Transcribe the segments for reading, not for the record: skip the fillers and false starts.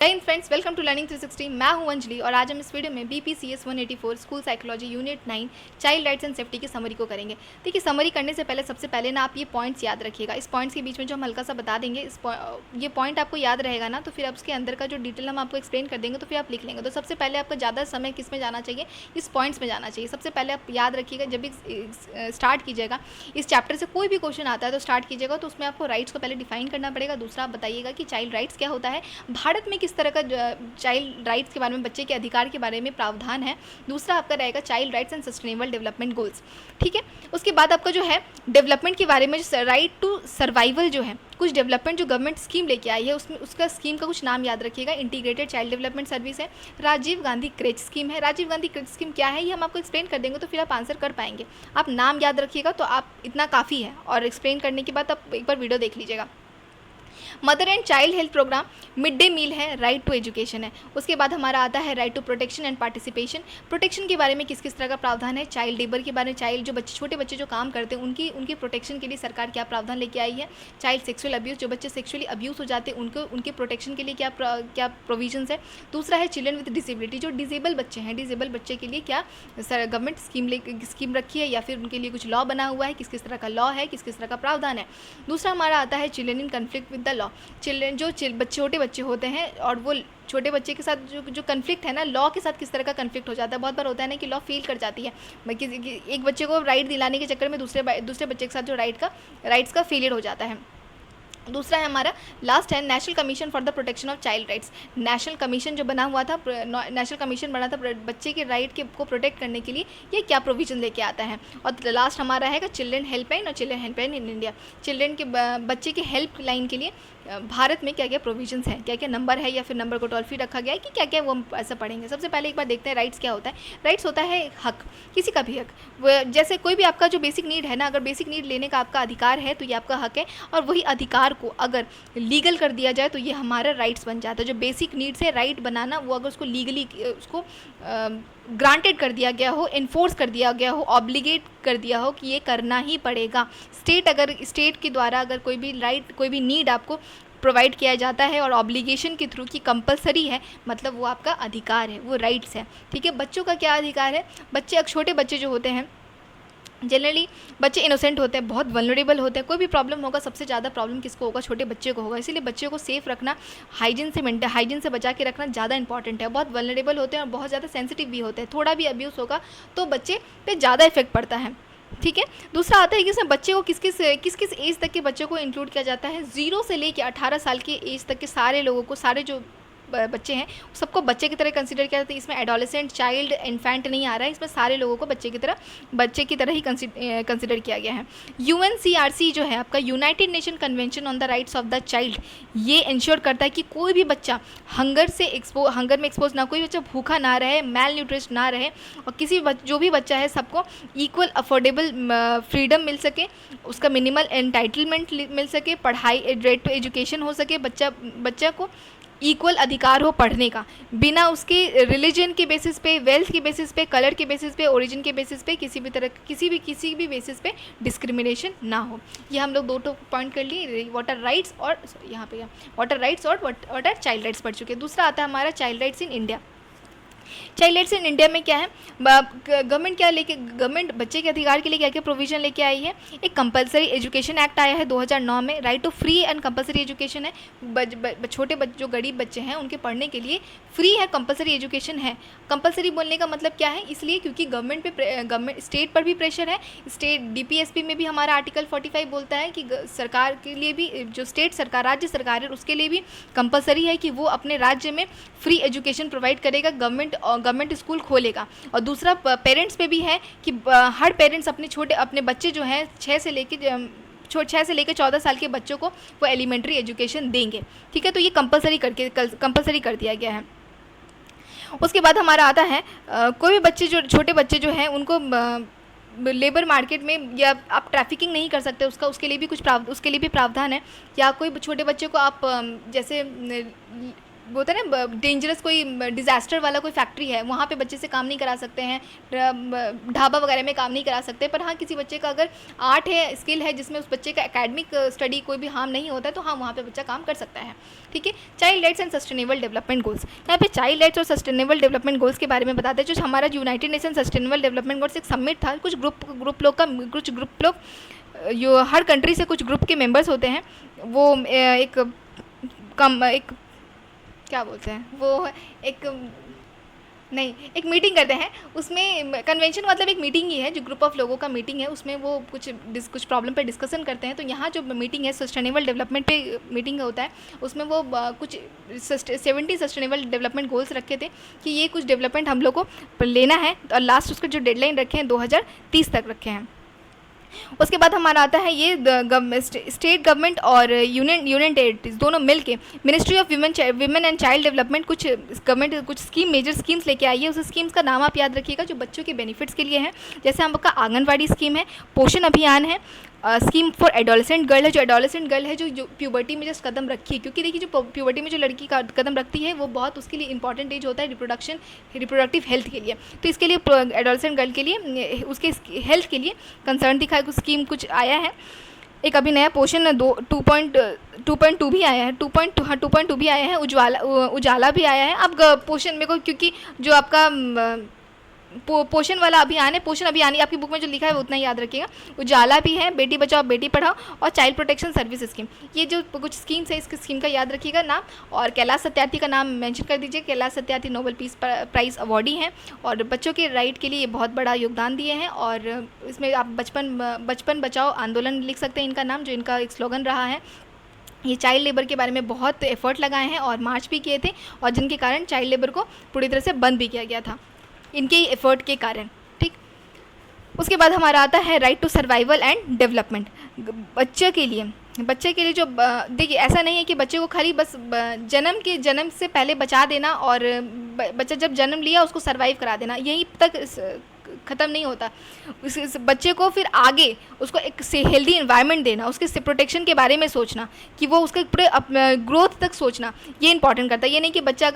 जय हिंद friends, welcome to learning 360। मैं हूं अंजलि और आज हम इस वीडियो में BPCS 184 school psychology unit 9 child rights and safety की समरी को करेंगे। देखिए, समरी करने से पहले सबसे पहले ना आप ये पॉइंट्स याद रखिएगा। इस पॉइंट्स के बीच में जो हम हल्का सा बता देंगे, ये पॉइंट आपको याद रहेगा ना, तो फिर आप उसके अंदर का जो डिटेल हम आपको एक्सप्लेन कर देंगे तो फिर आप लिख लेंगे। तो सबसे पहले आपका ज़्यादा समय किस में जाना चाहिए? इस पॉइंट्स में जाना चाहिए। सबसे पहले आप याद रखिएगा, जब भी स्टार्ट कीजिएगा इस चैप्टर से कोई भी क्वेश्चन आता है तो स्टार्ट कीजिएगा तो उसमें आपको राइट्स को पहले डिफाइन करना पड़ेगा। दूसरा आप बताइएगा कि चाइल्ड राइट्स क्या होता है, भारत में किस तरह का चाइल्ड राइट्स के बारे में, बच्चे के अधिकार के बारे में प्रावधान है। दूसरा आपका रहेगा child rights and sustainable development goals. ठीक है, उसके बाद आपका जो है डेवलपमेंट के बारे में, राइट टू सर्वाइवल जो है, कुछ डेवलपमेंट जो गवर्नमेंट स्कीम लेके आई है उसमें उसका स्कीम का कुछ नाम याद रखिएगा। इंटीग्रेटेड चाइल्ड डेवलपमेंट सर्विस है, राजीव गांधी क्रेच स्कीम है। राजीव गांधी क्रेच स्कीम क्या है ये हम आपको एक्सप्लेन कर देंगे तो फिर आप आंसर कर पाएंगे। आप नाम याद रखिएगा तो आप इतना काफ़ी है, और एक्सप्लेन करने के बाद आप एक बार वीडियो देख लीजिएगा। Mother and child health program, mid day meal है, राइट टू एजुकेशन है। उसके बाद हमारा आता है right to protection and participation. Protection के बारे में किस किस तरह का प्रावधान है, चाइल्ड लेबर के बारे में, चाइल्ड जो बच्चे, छोटे बच्चे जो काम करते हैं उनकी प्रोटेक्शन के लिए सरकार क्या प्रावधान लेके आई है। चाइल्ड सेक्सुअल अब्यूज़, जो बच्चे सेक्सुअली अब्यूज़ हो जाते हैं उनके प्रोटेक्शन के लिए क्या प्रोविजंस है। दूसरा है चिल्ड्रन विद डिसेबिलिटी, जो डिसेबल बच्चे हैं, डिसेबल बच्चे के लिए क्या गवर्नमेंट स्कीम रखी है या फिर उनके लिए कुछ लॉ बना हुआ है, किस किस तरह का लॉ है, किस किस तरह का प्रावधान है। दूसरा हमारा आता है children in conflict with the law. Children जो छोटे बच्चे होते हैं और वो छोटे बच्चे के साथ जो कन्फ्लिक्ट है ना, लॉ के साथ किस तरह का कन्फ्लिक्ट हो जाता है। बहुत बार होता है ना कि लॉ फेल कर जाती है, एक बच्चे को राइट दिलाने के चक्कर में दूसरे बच्चे के साथ जो राइट्स का फेलियर हो जाता है। दूसरा है हमारा, लास्ट है national commission for the protection of child rights. National commission जो बना हुआ था, नेशनल कमीशन बना था बच्चे के राइट को प्रोटेक्ट करने के लिए, ये क्या प्रोविजन लेके आता है। और लास्ट हमारा है चिल्ड्रन हेल्पलाइन और children helpline in India. Children के बच्चे के हेल्पलाइन के लिए भारत में क्या क्या प्रोविजंस हैं, क्या क्या नंबर है या फिर नंबर को टोल फ्री रखा गया है कि क्या क्या, वो हम ऐसा पढ़ेंगे। सबसे पहले एक बार देखते हैं राइट्स क्या होता है। राइट्स होता है हक, किसी का भी हक। जैसे कोई भी आपका जो बेसिक नीड है ना, अगर बेसिक नीड लेने का आपका अधिकार है तो ये आपका हक है, और वही अधिकार को अगर लीगल कर दिया जाए तो ये हमारा राइट्स बन जाता है। जो बेसिक नीड से राइट बनाना, वो अगर उसको लीगली उसको ग्रांटेड कर दिया गया हो, इन्फोर्स कर दिया गया हो, ऑब्लिगेट कर दिया हो कि ये करना ही पड़ेगा। स्टेट के द्वारा अगर कोई भी राइट, कोई भी नीड आपको प्रोवाइड किया जाता है और ऑब्लिगेशन के थ्रू की कंपलसरी है, मतलब वो आपका अधिकार है, वो राइट्स है। ठीक है, बच्चों का क्या अधिकार है। छोटे बच्चे जो होते हैं, जनरली बच्चे इनोसेंट होते हैं, बहुत वल्नरेबल होते हैं। कोई भी प्रॉब्लम होगा, सबसे ज़्यादा प्रॉब्लम किसको होगा, छोटे बच्चे को होगा। इसीलिए बच्चे को सेफ रखना, हाइजीन से बचा के रखना ज़्यादा इंपॉर्टेंट है। बहुत वल्नरेबल होते हैं और बहुत ज़्यादा सेंसिटिव भी होते हैं। थोड़ा भी अब्यूज़ होगा तो बच्चे पे ज़्यादा इफेक्ट पड़ता है। ठीक है, दूसरा आता है कि इसमें बच्चे को किस किस एज तक के बच्चों को इंक्लूड किया जाता है। 0 से लेकर 18 साल की एज तक के सारे लोगों को, सारे जो बच्चे हैं सबको बच्चे की तरह कंसीडर किया जाता है। इसमें एडोलेसेंट, चाइल्ड, इन्फेंट नहीं आ रहा है, इसमें सारे लोगों को बच्चे की तरह ही कंसीडर किया गया है। UNCRC जो है आपका, United nation convention on the rights of the child, ये इंश्योर करता है कि कोई भी बच्चा हंगर में एक्सपोज ना, कोई बच्चा भूखा ना रहे, मेल न्यूट्रिशन ना रहे, और जो भी बच्चा है सबको इक्वल अफोर्डेबल फ्रीडम मिल सके, उसका मिनिमल एंटाइटलमेंट मिल सके, पढ़ाई, राइट टू एजुकेशन हो सके, बच्चा को इक्वल अधिकार हो पढ़ने का, बिना उसके रिलीजन के बेसिस पे, वेल्थ के बेसिस पे, कलर के बेसिस पे, ओरिजिन के बेसिस पे, किसी भी बेसिस पे डिस्क्रिमिनेशन ना हो। ये हम लोग 2 पॉइंट कर लिए, व्हाट आर राइट्स और व्हाट आर राइट्स और व्हाट आर चाइल्ड राइट्स पढ़ चुके हैं। दूसरा आता है हमारा child rights in India. Child rights in India में क्या है, गवर्नमेंट बच्चे के अधिकार के लिए क्या क्या प्रोविजन लेके आई है। एक कंपलसरी एजुकेशन एक्ट आया है 2009 में, right to free and compulsory education है। जो गरीब बच्चे हैं उनके पढ़ने के लिए फ्री है, कंपलसरी एजुकेशन है। कंपलसरी बोलने का मतलब क्या है, इसलिए क्योंकि गवर्नमेंट स्टेट पर भी प्रेशर है। स्टेट DPSP में भी हमारा आर्टिकल 45 बोलता है कि सरकार के लिए भी, जो स्टेट सरकार, राज्य सरकार है, उसके लिए भी कंपलसरी है कि वो अपने राज्य में फ्री एजुकेशन प्रोवाइड करेगा, गवर्नमेंट स्कूल खोलेगा। और दूसरा पेरेंट्स पे भी है कि हर पेरेंट्स अपने बच्चे जो हैं 6 से लेकर 14 साल के बच्चों को वो एलिमेंट्री एजुकेशन देंगे। ठीक है, तो ये कंपलसरी कर दिया गया है। उसके बाद हमारा आता है कोई भी बच्चे, जो छोटे बच्चे जो हैं उनको लेबर मार्केट में, या आप ट्रैफिकिंग नहीं कर सकते, उसके लिए भी प्रावधान है। या कोई छोटे बच्चे को आप जैसे वो होता है ना डेंजरस कोई डिज़ास्टर वाला कोई फैक्ट्री है, वहाँ पे बच्चे से काम नहीं करा सकते हैं, ढाबा वगैरह में काम नहीं करा सकते। पर हाँ, किसी बच्चे का अगर आर्ट है, स्किल है, जिसमें उस बच्चे का एकेडमिक स्टडी कोई भी हार्म नहीं होता है, तो हाँ, वहाँ पे बच्चा काम कर सकता है। ठीक है। Child rights and sustainable development goals, यहाँ पे चाइल्ड राइट्स और सस्टेनेबल डेवलपमेंट गोल्स के बारे में बताते हैं। जो हमारा United nation sustainable development goals एक समिट था, कुछ ग्रुप लोग जो हर कंट्री से कुछ ग्रुप के मेंबर्स होते हैं, वो एक क्या बोलते हैं, वो एक मीटिंग करते हैं। उसमें कन्वेंशन मतलब एक मीटिंग ही है, जो ग्रुप ऑफ लोगों का मीटिंग है, उसमें वो कुछ प्रॉब्लम पे डिस्कशन करते हैं। तो यहाँ जो मीटिंग है सस्टेनेबल डेवलपमेंट पे मीटिंग होता है, उसमें वो कुछ 70 सस्टेनेबल डेवलपमेंट गोल्स रखे थे कि ये कुछ डेवलपमेंट हम लोग को लेना है, और लास्ट उसका जो डेडलाइन रखे हैं 2030 तक रखे हैं। उसके बाद हमारा आता है ये स्टेट गवर्नमेंट और यूनियन टेरिटरीज दोनों मिल के ministry of women and child development कुछ गवर्नमेंट कुछ मेजर स्कीम्स लेके आई है। उस स्कीम्स का नाम आप याद रखिएगा, जो बच्चों के बेनिफिट्स के लिए है। जैसे हम आपका आंगनवाड़ी स्कीम है, पोषण अभियान है, स्कीम फॉर एडोलेसेंट गर्ल है, जो एडोलेसेंट गर्ल है जो प्यूबर्टी में जस्ट कदम रखी है, क्योंकि देखिए जो प्यूबर्टी में जो लड़की का कदम रखती है वो बहुत उसके लिए इंपॉर्टेंट एज होता है रिप्रोडक्टिव हेल्थ के लिए। तो इसके लिए एडोलेसेंट गर्ल के लिए उसके हेल्थ के लिए कंसर्न दिखाया, कुछ स्कीम कुछ आया है। एक अभी नया पोषण 2.2 भी आया है, 2.2 भी आया है, उजाला भी आया है। अब पोषण मेरे को, क्योंकि जो आपका पोषण वाला अभियान है, पोषण अभियान आपकी बुक में जो लिखा है वो उतना ही याद रखिएगा। उजाला भी है, बेटी बचाओ बेटी पढ़ाओ, और चाइल्ड प्रोटेक्शन सर्विस स्कीम, ये जो कुछ स्कीम्स है, इसकी स्कीम का याद रखिएगा नाम। और कैलाश सत्यार्थी का नाम मेंशन कर दीजिए। Kailash Satyarthi Nobel peace prize awardee हैं और बच्चों के राइट के लिए ये बहुत बड़ा योगदान दिए हैं। और इसमें आप बचपन बचाओ आंदोलन लिख सकते हैं इनका नाम, जो इनका एक स्लोगन रहा है। ये चाइल्ड लेबर के बारे में बहुत एफर्ट लगाए हैं और मार्च भी किए थे, और जिनके कारण चाइल्ड लेबर को पूरी तरह से बंद भी किया गया था इनके एफर्ट के कारण। ठीक। उसके बाद हमारा आता है right to survival and development. बच्चे के लिए जो देखिए, ऐसा नहीं है कि बच्चे को खाली बस जन्म से पहले बचा देना और बच्चा जब जन्म लिया उसको सर्वाइव करा देना, यहीं तक ख़त्म नहीं होता। उस बच्चे को फिर आगे उसको एक से हेल्दी इन्वायरमेंट देना, उसके प्रोटेक्शन के बारे में सोचना, कि वो उसके पूरे ग्रोथ तक सोचना, ये इंपॉर्टेंट करता है। ये नहीं कि बच्चा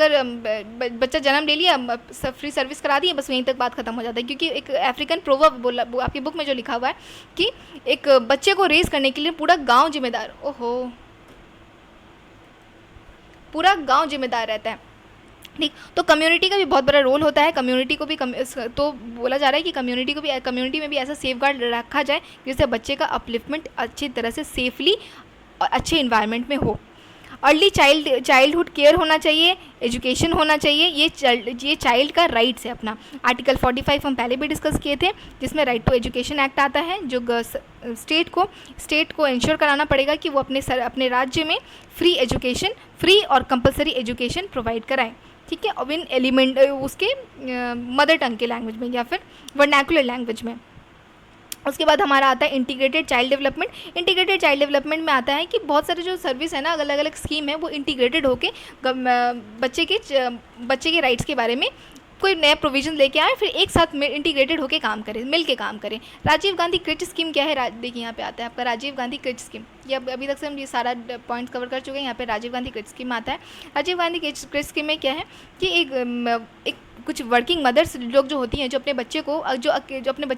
जन्म ले लिया, फ्री सर्विस करा दी, बस वहीं तक बात खत्म हो जाता है। क्योंकि एक अफ्रीकन प्रोवर्ब बोला आपकी बुक में जो लिखा हुआ है कि एक बच्चे को रेस करने के लिए पूरा गाँव जिम्मेदार पूरा गाँव जिम्मेदार रहता है। ठीक। तो कम्युनिटी का भी बहुत बड़ा रोल होता है। कम्युनिटी को भी तो बोला जा रहा है कि कम्युनिटी में भी ऐसा सेफ गार्ड रखा जाए जिससे बच्चे का अपलिफ्टमेंट अच्छी तरह से सेफली और अच्छे इन्वायरमेंट में हो। अर्ली चाइल्डहुड केयर होना चाहिए, एजुकेशन होना चाहिए, ये चाइल्ड का राइट्स है अपना। आर्टिकल 45 हम पहले भी डिस्कस किए थे, जिसमें राइट टू एजुकेशन एक्ट आता है, जो स्टेट को इंश्योर कराना पड़ेगा कि वो अपने राज्य में फ्री और कंपलसरी एजुकेशन प्रोवाइड कराएं। ठीक है। और इन एलिमेंट उसके मदर टंग के लैंग्वेज में या फिर वर्नाकुलर लैंग्वेज में। उसके बाद हमारा आता है integrated child development. Integrated child development में आता है कि बहुत सारे जो सर्विस है ना, अलग अलग स्कीम है, वो इंटीग्रेटेड होके बच्चे के राइट्स के बारे में कोई नया प्रोविजन लेके आए, फिर एक साथ इंटीग्रेटेड होके काम करें, मिल के काम करें। राजीव गांधी क्रिच स्कीम क्या है, देखिए यहाँ पे आता है आपका राजीव गांधी क्रिच स्कीम। ये अभी तक से हम ये सारा पॉइंट्स कवर कर चुके हैं। यहाँ पे राजीव गांधी क्रिच स्कीम आता है। राजीव गांधी क्रिच स्कीम में क्या है कि एक कुछ वर्किंग मदर्स लोग जो होती हैं, जो अपने बच्चे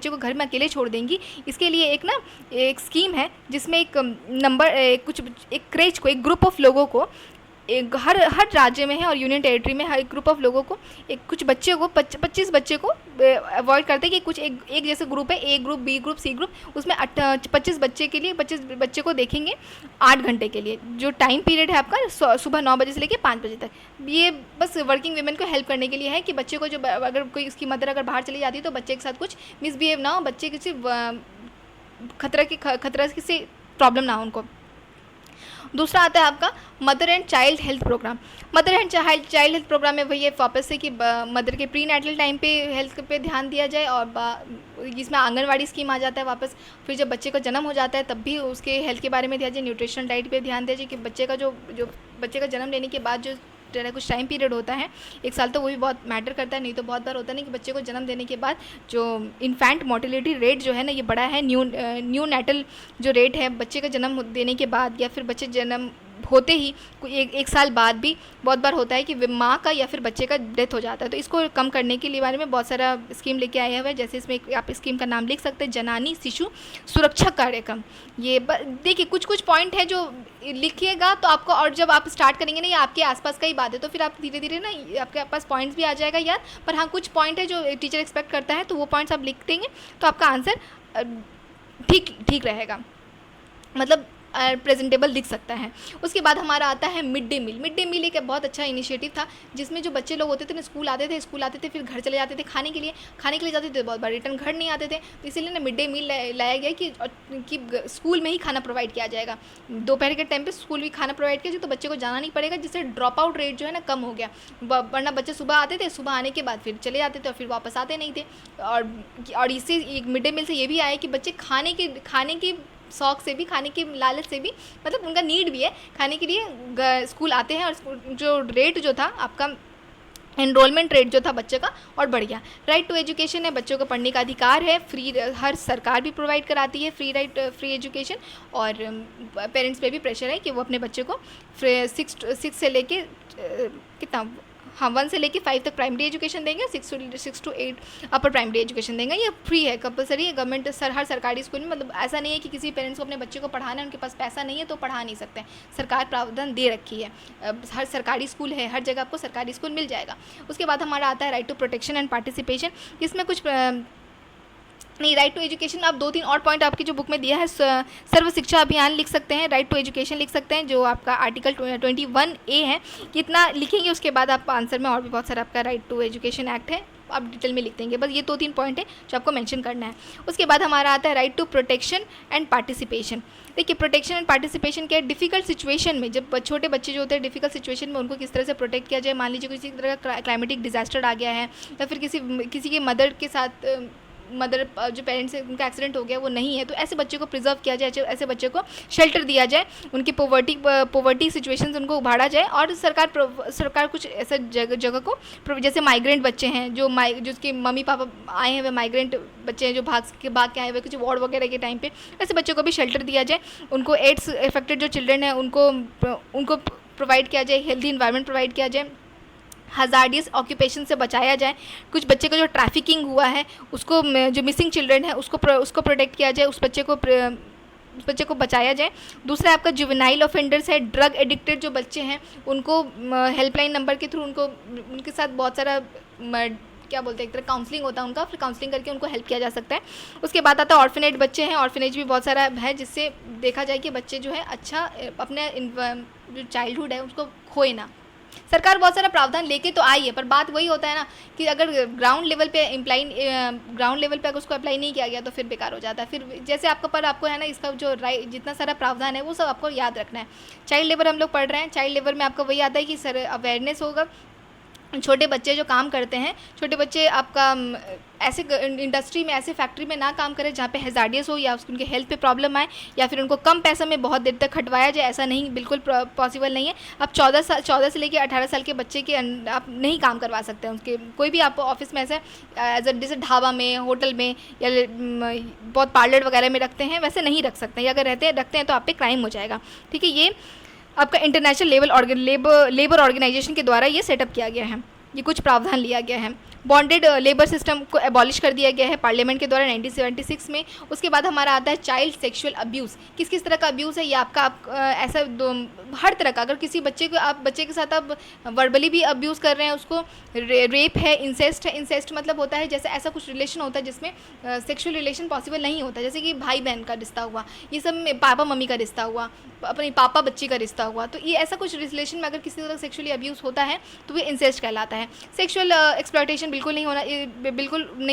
को घर में अकेले छोड़ देंगी, इसके लिए एक स्कीम है, जिसमें एक ग्रुप ऑफ लोगों को हर राज्य में है और यूनियन टेरिटरी में हर ग्रुप ऑफ लोगों को कुछ बच्चे को 25 बच्चे को अवॉइड करते हैं कि कुछ एक जैसे ग्रुप है, A group, B group, C group, उसमें 25 बच्चे के लिए 25 बच्चे को देखेंगे 8 घंटे के लिए। जो टाइम पीरियड है आपका सुबह 9 बजे से लेकर 5 बजे तक। ये बस वर्किंग वुमेन को हेल्प करने के लिए है कि बच्चे को अगर कोई उसकी मदर अगर बाहर चली जाती है तो बच्चे के साथ कुछ मिसबिहेव ना हो, बच्चे किसी खतरा से प्रॉब्लम ना हो उनको। दूसरा आता है आपका mother and child health program. Mother and child health program में वही है वापस से कि मदर के प्री नेटल टाइम पे हेल्थ पे ध्यान दिया जाए, और इसमें आंगनवाड़ी स्कीम आ जाता है वापस। फिर जब बच्चे का जन्म हो जाता है तब भी उसके हेल्थ के बारे में दिया जाए, न्यूट्रिशनल डाइट पे ध्यान दिया जाए कि बच्चे का जन्म लेने के बाद जो कुछ टाइम पीरियड होता है 1 साल, तो वो भी बहुत मैटर करता है। नहीं तो बहुत बार होता नहीं कि बच्चे को जन्म देने के बाद जो इन्फेंट मोर्टेलिटी रेट जो है ना, ये बड़ा है। न्यू नेटल जो रेट है बच्चे का जन्म देने के बाद या फिर बच्चे जन्म होते ही एक साल बाद भी बहुत बार होता है कि माँ का या फिर बच्चे का डेथ हो जाता है। तो इसको कम करने के लिए बारे में बहुत सारा स्कीम लेके आए हुए हैं। जैसे इसमें आप स्कीम का नाम लिख सकते हैं, जनानी शिशु सुरक्षा कार्यक्रम। ये देखिए कुछ कुछ पॉइंट है जो लिखिएगा तो आपको, और जब आप स्टार्ट करेंगे ना, ये आपके आसपास का ही बात है, तो फिर आप धीरे धीरे ना आपके पास पॉइंट्स भी आ जाएगा यार। पर हाँ, कुछ पॉइंट है जो टीचर एक्सपेक्ट करता है, तो वो पॉइंट्स आप लिख देंगे तो आपका आंसर ठीक रहेगा, मतलब प्रेजेंटेबल दिख सकता है। उसके बाद हमारा आता है mid day meal. Mid day meal एक बहुत अच्छा इनिशिएटिव था, जिसमें जो बच्चे लोग होते थे ना, स्कूल आते थे फिर घर चले जाते थे खाने के लिए जाते थे, बहुत बार रिटर्न घर नहीं आते थे। तो इसीलिए ना मिड डे मील लाया गया कि स्कूल में ही खाना प्रोवाइड किया जाएगा। दोपहर के टाइम पर स्कूल भी खाना प्रोवाइड किया जाए, तो बच्चे को जाना नहीं पड़ेगा, जिससे ड्रॉप आउट रेट जो है ना कम हो गया। वरना बच्चे सुबह आते थे, सुबह आने के बाद फिर चले जाते थे और फिर वापस आते नहीं थे। और इससे मिड डे मील से ये भी आया कि बच्चे खाने के शौक से भी, खाने की लालच से भी, मतलब उनका नीड भी है खाने के लिए, स्कूल आते हैं। और जो रेट जो था आपका, एनरोलमेंट रेट जो था बच्चे का और बढ़ गया। राइट टू एजुकेशन है, बच्चों को पढ़ने का अधिकार है, फ्री, हर सरकार भी प्रोवाइड कराती है फ्री एजुकेशन। और पेरेंट्स पे भी प्रेशर है कि वो अपने बच्चे को 6 से लेके कितना, हाँ 1 से लेके 5 तक प्राइमरी एजुकेशन देंगे, 6 to 8 अपर प्राइमरी एजुकेशन देंगे। ये फ्री है, कंपलसरी है। गवर्नमेंट हर सरकारी स्कूल में, मतलब ऐसा नहीं है कि किसी पेरेंट्स को अपने बच्चे को पढ़ाना है, उनके पास पैसा नहीं है तो पढ़ा नहीं सकते, सरकार प्रावधान दे रखी है। हर सरकारी स्कूल है, हर जगह आपको सरकारी स्कूल मिल जाएगा। उसके बाद हमारा आता है right to protection and participation. इसमें कुछ नहीं, राइट टू एजुकेशन आप 2-3 और पॉइंट आपकी जो बुक में दिया है, सर्व शिक्षा अभियान लिख सकते हैं, राइट टू एजुकेशन लिख सकते हैं, जो आपका आर्टिकल 21A है। कितना लिखेंगे उसके बाद आप आंसर में और भी बहुत सारा आपका राइट टू एजुकेशन एक्ट है, आप डिटेल में लिख देंगे। बस ये 2-3 पॉइंट है जो आपको मेंशन करना है। उसके बाद हमारा आता है right to protection and participation. देखिए प्रोटेक्शन एंड पार्टिसिपेशन क्या है, डिफिकल्ट सिचुएशन में, जब छोटे बच्चे जो होते हैं डिफिकल्ट सिचुएशन में, उनको किस तरह से प्रोटेक्ट किया जाए। मान लीजिए किसी तरह का क्लाइमेटिक डिजास्टर आ गया है, या फिर किसी की मदर के साथ, मदर जो पेरेंट्स है उनका एक्सीडेंट हो गया, वो नहीं है, तो ऐसे बच्चे को प्रिजर्व किया जाए, ऐसे बच्चे को शेल्टर दिया जाए, उनकी पोवर्टी सिचुएशन से उनको उभारा जाए। और सरकार कुछ ऐसा जगह को, जैसे माइग्रेंट बच्चे हैं जिसके मम्मी पापा आए हैं वे माइग्रेंट बच्चे हैं, जो भाग के आए हुए कुछ वार्ड वगैरह के टाइम पे, ऐसे बच्चों को भी शेल्टर दिया जाए। उनको एड्स इफेक्टेड जो चिल्ड्रन है उनको प्रोवाइड किया जाए, हेल्दी इन्वायरमेंट प्रोवाइड किया जाए, हज़ार्डियस ऑक्यूपेशन से बचाया जाए। कुछ बच्चे का जो ट्रैफिकिंग हुआ है उसको, जो मिसिंग चिल्ड्रन है उसको प्रोटेक्ट किया जाए, उस बच्चे को बचाया जाए। दूसरा आपका जुवेनाइल ऑफेंडर्स है, ड्रग एडिक्टेड जो बच्चे हैं उनको हेल्पलाइन नंबर के थ्रू उनके साथ बहुत सारा क्या बोलते हैं, एक तरह काउंसलिंग होता है उनका, फिर काउंसलिंग करके उनको हेल्प किया जा सकता है। उसके बाद आता है ऑर्फनेज बच्चे हैं। ऑर्फनेज भी बहुत सारा है, जिससे देखा जाए कि बच्चे जो है अच्छा अपने जो चाइल्डहुड है उसको खोए ना। सरकार बहुत सारा प्रावधान लेके तो आई है, पर बात वही होता है ना कि अगर ग्राउंड लेवल पे अगर उसको अप्लाई नहीं किया गया तो फिर बेकार हो जाता है। फिर जैसे आपको है ना, इसका जो जितना सारा प्रावधान है वो सब आपको याद रखना है। चाइल्ड लेबर हम लोग पढ़ रहे हैं, चाइल्ड लेबर में आपको वही आता है कि सर अवेयरनेस होगा। छोटे बच्चे जो काम करते हैं, छोटे बच्चे आपका ऐसे इंडस्ट्री में, ऐसे फैक्ट्री में ना काम करें जहाँ पे हैज़ार्डियस हो, या उनके हेल्थ पे प्रॉब्लम आए, या फिर उनको कम पैसा में बहुत देर तक खटवाया जाए, ऐसा नहीं, बिल्कुल पॉसिबल नहीं है। आप 14 से लेकर 18 साल के बच्चे के आप नहीं काम करवा सकते हैं उनके, कोई भी आप ऑफिस में ऐसे जैसे ढाबा में, होटल में, या बहुत पार्लर वगैरह में रखते हैं, वैसे नहीं रख सकते हैं। अगर रखते हैं तो आप पे क्राइम हो जाएगा। ठीक है, ये आपका इंटरनेशनल लेबर ऑर्गेनाइजेशन के द्वारा ये सेटअप किया गया है, ये कुछ प्रावधान लिया गया है। बॉन्डेड लेबर सिस्टम को एबॉलिश कर दिया गया है पार्लियामेंट के द्वारा 1976 में। उसके बाद हमारा आता है चाइल्ड सेक्सुअल अब्यूज़। किस तरह का अब्यूज़ है ये आपका ऐसा हर तरह का, अगर किसी बच्चे के साथ आप वर्बली भी अब्यूज़ कर रहे हैं, उसको रेप है, इंसेस्ट है। इंसेस्ट मतलब होता है जैसे ऐसा कुछ रिलेशन होता है जिसमें सेक्सुअल रिलेशन पॉसिबल नहीं होता, जैसे कि भाई बहन का रिश्ता हुआ, ये सब में पापा मम्मी का रिश्ता हुआ, अपनी पापा बच्ची का रिश्ता हुआ, तो ये ऐसा कुछ रिलेशन में अगर किसी तरह सेक्सुअली अब्यूज़ होता है तो ये इंसेस्ट कहलाता है। सेक्सुअल एक्सप्लॉयटेशन बिल्कुल नहीं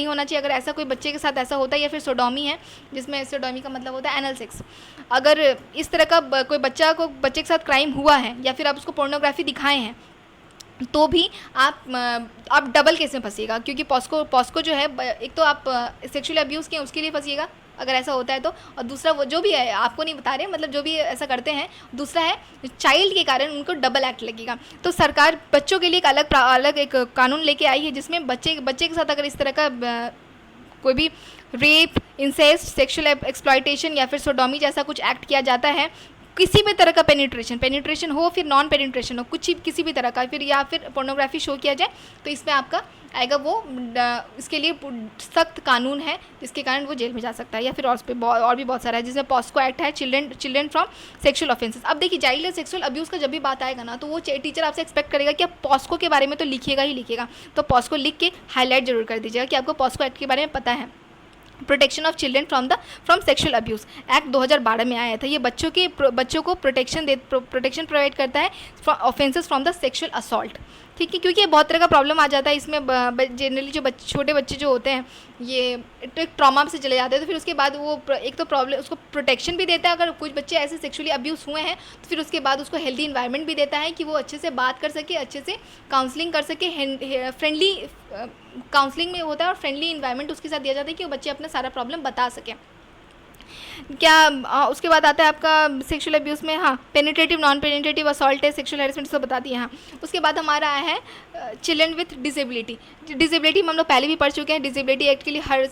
होना चाहिए। अगर ऐसा कोई बच्चे के साथ ऐसा होता है, या फिर सोडोमी है, जिसमें सोडोमी का मतलब होता है एनल सेक्स। अगर इस तरह का कोई बच्चे के साथ क्राइम हुआ है, या फिर आप उसको पोर्नोग्राफी दिखाए हैं, तो भी आप डबल केस में फंसिएगा, क्योंकि पॉस्को जो है, एक तो आप सेक्सुअली अब्यूज़ किए उसके लिए फंसिएगा अगर ऐसा होता है तो, और दूसरा वो जो भी है आपको नहीं बता रहे, मतलब जो भी ऐसा करते हैं, दूसरा है चाइल्ड के कारण उनको डबल एक्ट लगेगा। तो सरकार बच्चों के लिए एक अलग एक कानून लेके आई है, जिसमें बच्चे के साथ अगर इस तरह का कोई भी रेप, इंसेस्ट, सेक्सुअल एक्सप्लॉयटेशन या फिर सोडोमी जैसा कुछ एक्ट किया जाता है, किसी भी तरह का पेनिट्रेशन हो, फिर नॉन पेनिट्रेशन हो, कुछ किसी भी तरह का, फिर या फिर पोर्नोग्राफी शो किया जाए तो इसमें आपका आएगा वो इसके लिए सख्त कानून है, जिसके कारण वो जेल में जा सकता है। या फिर और भी बहुत सारा है, जिसमें पॉस्को एक्ट है, चिल्ड्रन फ्रॉम सेक्सुअल ऑफेंसेस। अब देखिए चाइल्ड सेक्सुअल अब्यूज़ का जब भी बात आएगा ना, तो वो टीचर आपसे एक्सपेक्ट करेगा कि आप पॉस्को के बारे में तो लिखिएगा ही लिखिएगा, तो पॉस्को लिख के हाईलाइट जरूर कर दीजिएगा कि आपको पॉस्को एक्ट के बारे में पता है। Protection of children from sexual abuse act 2012 में आया था। ये बच्चों को प्रोटेक्शन प्रोवाइड करता है offences from the sexual assault, ठीक है, क्योंकि ये बहुत तरह का प्रॉब्लम आ जाता है इसमें। जनरली जो छोटे बच्चे जो होते हैं ये एक ट्रॉमा से चले जाते हैं, तो फिर उसके बाद वो एक तो प्रॉब्लम उसको प्रोटेक्शन भी देता है, अगर कुछ बच्चे ऐसे सेक्सुअली अब्यूज़ हुए हैं तो फिर उसके बाद उसको हेल्दी इन्वायरमेंट भी देता है कि वो अच्छे से बात कर सके, अच्छे से काउंसलिंग कर सके, फ्रेंडली काउंसलिंग में होता है और फ्रेंडली इन्वायरमेंट उसके साथ दिया जाता है कि वो बच्चे अपना सारा प्रॉब्लम बता सकें। क्या उसके बाद आता है आपका सेक्सुअल अब्यूज़ में, हाँ, पेनिट्रेटिव नॉन पेनिट्रेटिव असॉल्ट है, सेक्सुअल हैरेसमेंट इसको बता दिया। हाँ, उसके बाद हमारा आया है चिल्ड्रन विथ डिसेबिलिटी हम लोग पहले भी पढ़ चुके हैं। डिसेबिलिटी एक्ट के लिए हर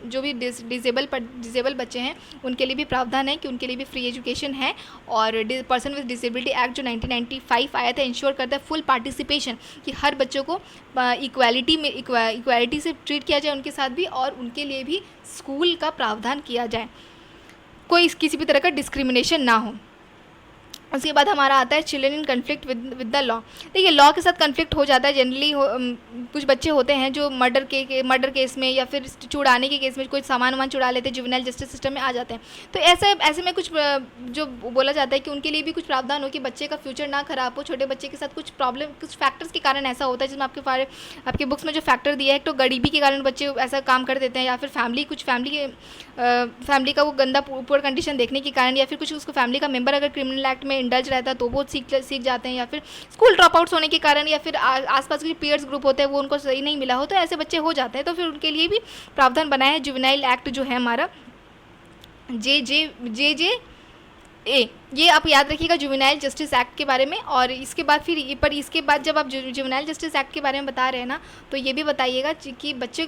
जो भी डिसेबल बच्चे हैं उनके लिए भी प्रावधान है कि उनके लिए भी फ्री एजुकेशन है। और पर्सन विथ डिसेबिलिटी एक्ट जो 1995 आया था इंश्योर करता है फुल पार्टिसिपेशन, कि हर बच्चों को इक्वालिटी से ट्रीट किया जाए उनके साथ भी, और उनके लिए भी स्कूल का प्रावधान किया जाए, कोई किसी भी तरह का डिस्क्रिमिनेशन ना हो। उसके बाद हमारा आता है children in conflict with the law. देखिए लॉ के साथ कन्फ्लिक्ट हो जाता है जनरली। कुछ बच्चे होते हैं जो मर्डर केस में या फिर चुराने के केस में कोई सामान चुरा लेते हैं, जुवेनाइल जस्टिस सिस्टम में आ जाते हैं। तो ऐसे में कुछ जो बोला जाता है कि उनके लिए भी कुछ प्रावधान हो कि बच्चे का फ्यूचर ना खराब हो। छोटे बच्चे के साथ कुछ फैक्टर्स के कारण ऐसा होता है, जिसमें आपके बुक्स में जो फैक्टर दिया है, तो गरीबी के कारण बच्चे ऐसा काम कर देते हैं, या फिर फैमिली का वो गंदा पुअर कंडीशन देखने के कारण, या फिर कुछ उसको फैमिली का मेंबर अगर क्रिमिनल एक्ट में इंडल्ज रहता है तो वो सीख जाते हैं, या फिर स्कूल ड्रॉप आउट्स होने के कारण, या फिर आसपास के पीयर्स ग्रुप होते हैं वो उनको सही नहीं मिला हो, तो ऐसे बच्चे हो जाते हैं। तो फिर उनके लिए भी प्रावधान बनाया है जुवेनाइल एक्ट जो है हमारा जे ये आप याद रखिएगा जुवेनाइल जस्टिस एक्ट के बारे में। और इसके बाद जब आप जुवेनाइल जस्टिस एक्ट के बारे में बता रहे हैं ना, तो ये भी बताइएगा कि बच्चों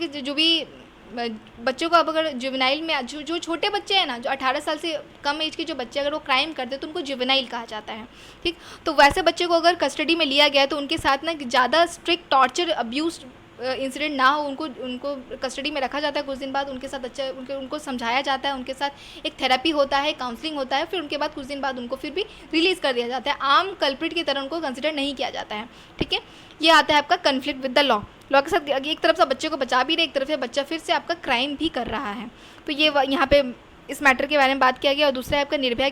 को अब अगर जुवेनाइल में जो छोटे बच्चे हैं ना, जो 18 साल से कम एज के जो बच्चे अगर वो क्राइम करते हैं तो उनको जुवेनाइल कहा जाता है, ठीक। तो वैसे बच्चे को अगर कस्टडी में लिया गया तो उनके साथ ना ज़्यादा स्ट्रिक्ट टॉर्चर अब्यूज़ इंसिडेंट ना हो, उनको कस्टडी में रखा जाता है। कुछ दिन बाद उनके साथ उनको समझाया जाता है, उनके साथ एक थेरेपी होता है, काउंसलिंग होता है, फिर उनके बाद कुछ दिन बाद उनको फिर भी रिलीज़ कर दिया जाता है। आम कल्प्रिट की तरह उनको कंसिडर नहीं किया जाता है, ठीक है। ये आता है आपका कन्फ्लिक्ट विद द लॉ के साथ एक तरफ से बच्चे को बचा भी रहे, एक तरफ से बच्चा फिर से आपका क्राइम भी कर रहा है। तो ये यहाँ पे इस मैटर के बारे में बात किया गया। और दूसरा है आपका निर्भया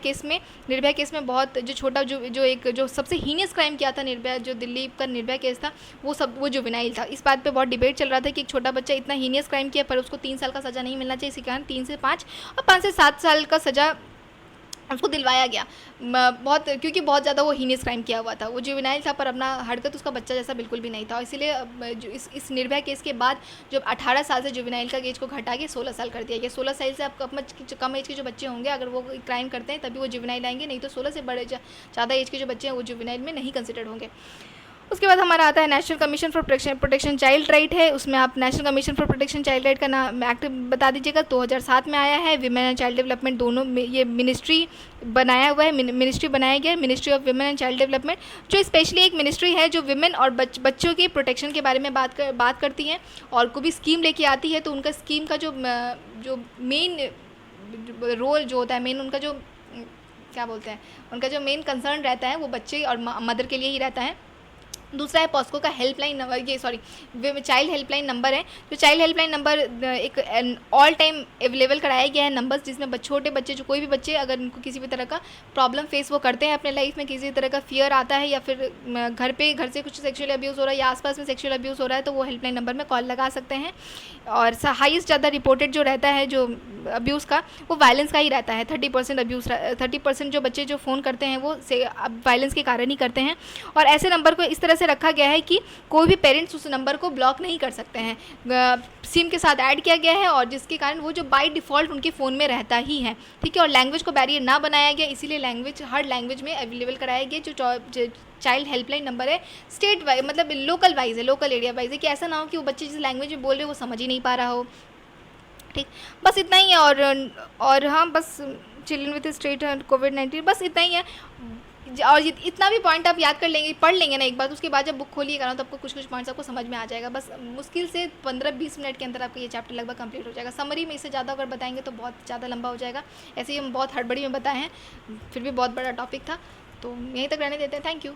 केस में बहुत जो सबसे हीनियस क्राइम किया था निर्भया, जो दिल्ली का निर्भया केस था, वो जुवेनाइल था। इस बात पे बहुत डिबेट चल रहा था कि एक छोटा बच्चा इतना हीनियस क्राइम किया पर उसको 3 साल का सज़ा नहीं मिलना चाहिए, इसी कारण 3 से 5 और 5 से 7 साल का सज़ा उसको दिलवाया गया। क्योंकि बहुत ज़्यादा वो हीनियस क्राइम किया हुआ था, वो जुवेनाइल था पर अपना हरकत उसका बच्चा जैसा बिल्कुल भी नहीं था। इसीलिए इस निर्भया केस के बाद जो 18 साल से जुवेनाइल का एज को घटा के 16 साल कर दिया गया। 16 साल से आपको कम एज के जो बच्चे होंगे अगर वो क्राइम करते हैं तभी वो जुवेनाइल आएंगे, नहीं तो 16 से बड़े ज़्यादा एज के जो बच्चे हैं वो जुवेनाइल में नहीं कंसिडर्ड होंगे। उसके बाद हमारा आता है national commission for protection child right है। उसमें आप national commission for protection child right का नाम एक्ट बता दीजिएगा। 2007 में आया है। विमेन एंड चाइल्ड डेवलपमेंट दोनों में ये मिनिस्ट्री बनाया हुआ है, मिनिस्ट्री बनाया गया है, ministry of women and child development, जो स्पेशली एक मिनिस्ट्री है जो विमेन और बच्चों के प्रोटेक्शन के बारे में बात करती हैं और कोई भी स्कीम लेके आती है तो उनका स्कीम का जो मेन रोल जो होता है, मेन उनका जो क्या बोलते हैं, उनका जो मेन कंसर्न रहता है वो बच्चे और मदर के लिए ही रहता है। दूसरा है पॉस्को का helpline number, child helpline number है। जो चाइल्ड हेल्पलाइन नंबर एक ऑल टाइम अवेलेबल कराया गया है नंबर्स, जिसमें छोटे बच्चे जो कोई भी बच्चे अगर उनको किसी भी तरह का प्रॉब्लम फेस वो करते हैं अपने लाइफ में, किसी तरह का फियर आता है या फिर घर से कुछ सेक्सुअल अब्यूज़ हो रहा है या आसपास में सेक्सुअल अब्यूज़ हो रहा है तो वो हेल्पलाइन नंबर में कॉल लगा सकते हैं। और हाईएस्ट ज़्यादा रिपोर्टेड जो रहता है जो अब्यूज़ का वो वायलेंस का ही रहता है। 30% जो बच्चे जो फ़ोन करते हैं वो वायलेंस के कारण ही करते हैं। और ऐसे नंबर को इस तरह से रखा गया है कि कोई भी पेरेंट्स उस नंबर को ब्लॉक नहीं कर सकते हैं, सिम के साथ ऐड किया गया है और जिसके कारण वो जो बाय डिफ़ॉल्ट उनके फ़ोन में रहता ही है, ठीक है। और लैंग्वेज को बैरियर ना बनाया गया, इसीलिए हर लैंग्वेज में अवेलेबल कराया गया। जो चाइल्ड हेल्पलाइन नंबर है स्टेट वाइज मतलब लोकल वाइज है, लोकल एरिया वाइज है, कि ऐसा ना हो कि वो बच्चे जिस लैंग्वेज में बोल रहे हो वो समझ ही नहीं पा रहा हो, ठीक। बस इतना ही है। और हाँ बस चिल्ड्रन विद स्ट्रेट कोविड-19, बस इतना ही है। और इतना भी पॉइंट आप याद कर लेंगे, पढ़ लेंगे ना एक बार, तो उसके बाद जब बुक खोलिएगा ना तो आपको कुछ कुछ पॉइंट्स आपको समझ में आ जाएगा। बस मुश्किल से 15-20 मिनट के अंदर आपका ये चैप्टर लगभग कंप्लीट हो जाएगा। समरी में इससे ज़्यादा अगर बताएंगे तो बहुत ज़्यादा लंबा हो जाएगा। ऐसे ही हम बहुत हड़बड़ी में बताए हैं, फिर भी बहुत बड़ा टॉपिक था, तो यहीं तक रहने देते हैं। Thank you.